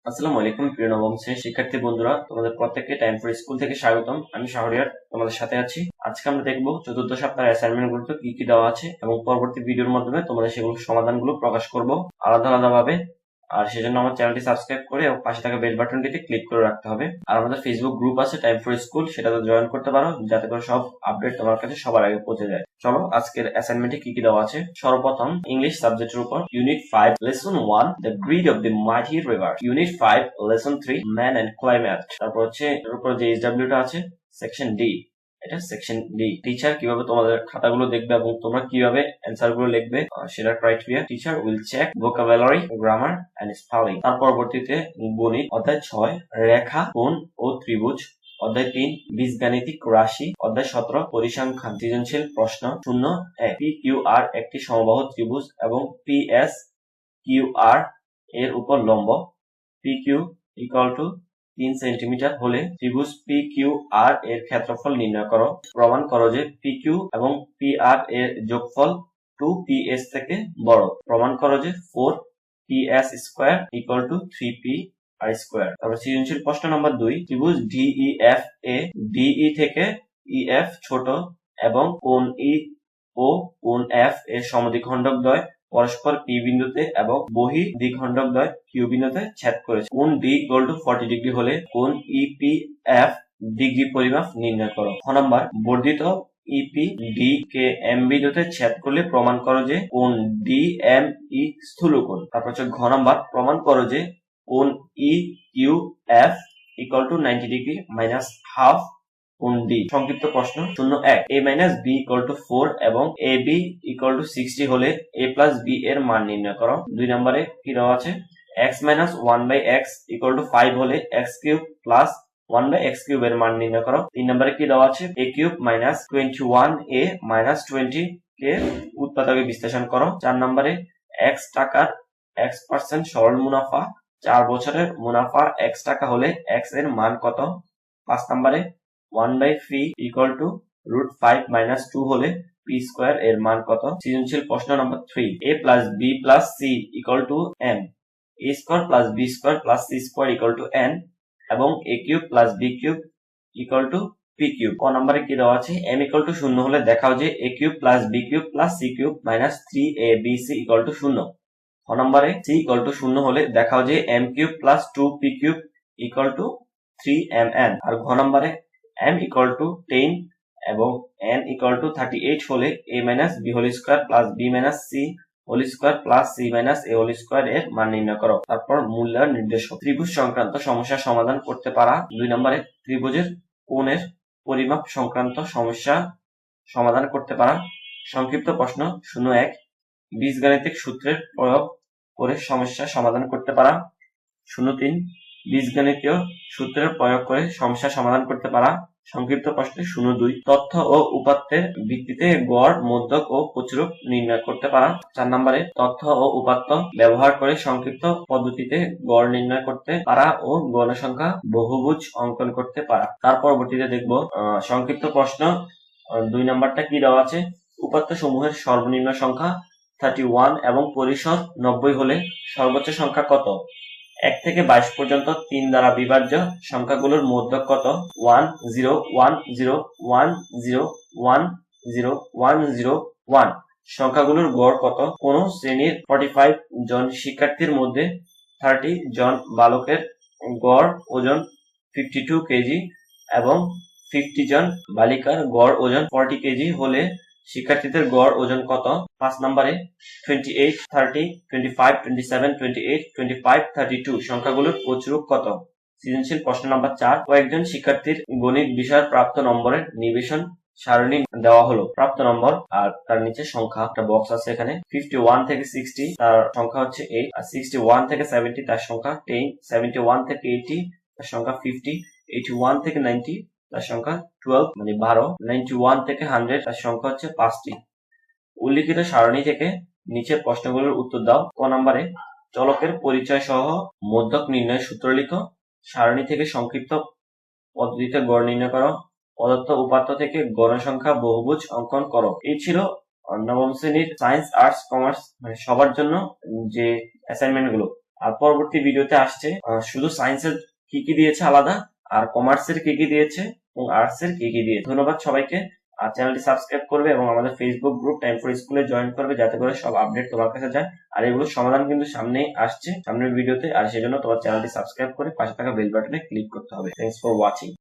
আসসালামু আলাইকুম প্রিয় নবম শ্রেণীর শিক্ষার্থী বন্ধুরা, তোমাদের প্রত্যেককে টাইম ফর স্কুল থেকে স্বাগতম। আমি শাহরিয়ার তোমাদের সাথে আছি। আজকে আমরা দেখবো চতুর্থ সপ্তাহের অ্যাসাইনমেন্ট গুলো কি কি দেওয়া আছে এবং পরবর্তী ভিডিওর মাধ্যমে তোমাদের সেগুলো সমাধানগুলো প্রকাশ করব আলাদা আলাদা ভাবে। আর সেজন্য আমার চ্যানেলটি সাবস্ক্রাইব করে এবং পাশে থাকা বেল বাটনটিতে ক্লিক করে রাখতে হবে। আর আমাদের ফেসবুক গ্রুপ আছে টাইম ফর স্কুল, সেটাতে জয়েন করতে পারো যাতে করে সব আপডেট তোমার কাছে সবার আগে পৌঁছে যায়। চলো আজকের অ্যাসাইনমেন্টে কি কি দেওয়া আছে। সর্বপ্রথম ইংলিশ সাবজেক্টের উপর unit 5 lesson 1 the grid of the mighty river, unit 5 lesson 3 man and climate. তারপর হচ্ছে এর উপর যে এইচডব্লিউ টা আছে সেকশন ডি, এটা সেকশন ডি। টিচার কিভাবে তোমাদের খাতাগুলো দেখবে এবং তোমরা কিভাবে অ্যান্সার গুলো লিখবে সেটার criteria. Teacher will check vocabulary, grammar and spelling. তার পরবর্তীতে গণিত অধ্যায় 6 রেখা, কোণ ও ত্রিভুজ, অধ্যায় 3 বীজগাণিতিক রাশি, অধ্যায় 17 পরিসংখ্যান। সৃজনশীল প্রশ্ন 0-1 পি কিউ আর একটি সমবাহু ত্রিভুজ এবং পি এস কিউ আর এর উপর লম্ব। P Q equal to 3 centimetre হলে ত্রিভুজ পি কিউ আর এর ক্ষেত্রফল নির্ণয় করো। প্রমাণ করো যে পি কিউ এবং পি আর এর যোগফল 2ps থেকে বড়। প্রমাণ করো যে 4ps square equal to 3p R square. তারপর সৃজনশীল প্রশ্ন নম্বর 2 ত্রিভুজ ডিইএফ এ ডিই থেকে ইএফ ছোট এবং কোণ ই ও কোণ এফ এর সমদ্বিখণ্ডক দ্বয় পরস্পর পি বিন্দুতে এবং বহি দ্বিখণ্ডক দ্বয় কিউ বিন্দুতে ছেদ করেছে। কোণ ডি ইকুয়াল টু 40 ডিগ্রি হলে কোণ ইপিএফ ডিগ্রি পরিমাপ নির্ণয় করো। খ নাম্বার বর্ধিত ইপি ডি কে এম বিন্দুতে ছেদ করলে প্রমাণ করো যে কোণ ডি এম ই স্থূলকোণ। তারপর হচ্ছে ঘ নাম্বার প্রমাণ করো যে কোণ E Q F equal to 90 degree minus half কোণ ডি। সংক্ষিপ্ত প্রশ্ন 0-1 a minus B equal to 4 এবং এ বি ইকুয়াল টু 60 হলে a প্লাস বি এর মান নির্ণয় করো। 2 নম্বরে কি দেওয়া আছে x minus 1/x equal to 5 হলে x cube plus 1/x cube এর মান নির্ণয় করো। 3 নম্বরে কি দেওয়া আছে a cube minus 21a minus 20 কে উৎপাদকে বিশ্লেষণ করো। 4 নম্বরে x টাকার x% সরল মুনাফা 4 বছরের মুনাফা x টাকা হলে x এর মান কত। 5 নম্বরে 1/p equal to √5 minus 2 হলে p স্কয়ার এর মান কত। সৃজনশীল প্রশ্ন নম্বর 3 a plus b plus c equal to m, a square plus b square plus c square equal to n এবং a cube plus b cube equal to p cube. ক নম্বরে কি দেওয়া আছে m equal to 0 হলে দেখাও যে a cube plus b cube plus c cube minus 3abc equal to 0। ক নম্বরে c equal to 0 হলে দেখাও যে m cube plus 2p cube equal to 3mn। আর ঘ নম্বরে m equal to 10 এবং n equal to 38 হলে a minus b whole square plus b minus c whole square plus c minus a whole square এর মান নির্ণয় করো। তারপর মূল্যায়ন নির্দেশক ত্রিভুজ সংক্রান্ত সমস্যা সমাধান করতে পারা। 2 নম্বরে ত্রিভুজের কোণের পরিমাপ সংক্রান্ত সমস্যা সমাধান করতে পারা। সংক্ষিপ্ত প্রশ্ন 0-1 বীজগাণিতিক সূত্রের প্রয়োগ করে সমস্যা সমাধান করতে পারা। 0-3 বীজগণিতীয় সূত্রের প্রয়োগ করে সমস্যা সমাধান করতে পারা। সংক্ষিপ্ত প্রশ্নে 0-2 তথ্য ও উপাত্তের ভিত্তিতে গড়, মধ্যক ও প্রচুরক নির্ণয় করতে পারা। 4 নম্বরে তথ্য ও উপাত্ত ব্যবহার করে সংক্ষিপ্ত পদ্ধতিতে গড় নির্ণয় করতে পারা ও গণসংখ্যা বহুভুজ অঙ্কন করতে পারা। তার পরবর্তীতে দেখব সংক্ষিপ্ত প্রশ্ন 2 নম্বরটা কি দেওয়া আছে উপাত্ত সমূহের সর্বনিম্ন সংখ্যা 31 এবং পরিসর 90 হলে সর্বোচ্চ সংখ্যা কত। 1 থেকে 22 পর্যন্ত 3 দ্বারা বিভাজ্য সংখ্যাগুলোর মধ্যক কত। 1 0 1 0 1 0 1 0 1 0 1 সংখ্যাগুলোর গড় কত। কোন শ্রেণীর 45 জন শিক্ষার্থীর মধ্যে 30 জন বালকের গড় ওজন 52 কেজি এবং 50 জন বালিকার গড় ওজন 40 কেজি হলে শিক্ষার্থীদের গড় ওজন কত। 5 নম্বরে 28 30 25 27 28 25 32 সংখ্যাগুলোর প্রচুরক কত। সৃজনশীল প্রশ্ন নম্বর 4 কয়েকজন শিক্ষার্থীর গণিত বিষয়ের প্রাপ্ত নম্বরের নিবেশন সারণী দেওয়া হলো। প্রাপ্ত নম্বর আর তার নিচে সংখ্যা একটা বক্স আছে এখানে। 51 থেকে 60 তার সংখ্যা হচ্ছে 8, আর 61 থেকে 70 তার সংখ্যা 10, 71 থেকে 80 তার সংখ্যা 50, 81 থেকে 90 তার সংখ্যা 12 মানে 12, 91 থেকে 100 তার সংখ্যা হচ্ছে 5টি। উল্লিখিত সারণী থেকে নিচের প্রশ্নগুলোর উত্তর দাও। ক নম্বরে চলকের পরিচয় সহ মধ্যক নির্ণয়ের সূত্র লিখো। সারণী থেকে সংক্ষিপ্ত পদ্ধতিতে গড় নির্ণয় করো। প্রদত্ত উপাত্ত থেকে গণসংখ্যা বহুভুজ অঙ্কন করো। এই ছিল নবম শ্রেণীর সায়েন্স, আর্টস, কমার্স মানে সবার জন্য যে অ্যাসাইনমেন্ট গুলো। আর পরবর্তী ভিডিওতে আসছে শুধু সায়েন্সের কি কি দিয়েছে আলাদা, আর কমার্সের কি কি দিয়েছে এবং আর্টস এর কি কি দিয়েছে। ধন্যবাদ সবাইকে। আর চ্যানেলটি সাবস্ক্রাইব করবে এবং আমাদের ফেসবুক গ্রুপ টাইম ফর স্কুলে জয়েন করবে, যাতে করে সব আপডেট তোমার কাছে যায়। আর এগুলোর সমাধান কিন্তু সামনেই আসছে সামনের ভিডিওতে, আর সেজন্য তোমার চ্যানেলটি সাবস্ক্রাইব করে পাশে থাকা বেল বাটনে ক্লিক করতে হবে। Thanks for watching.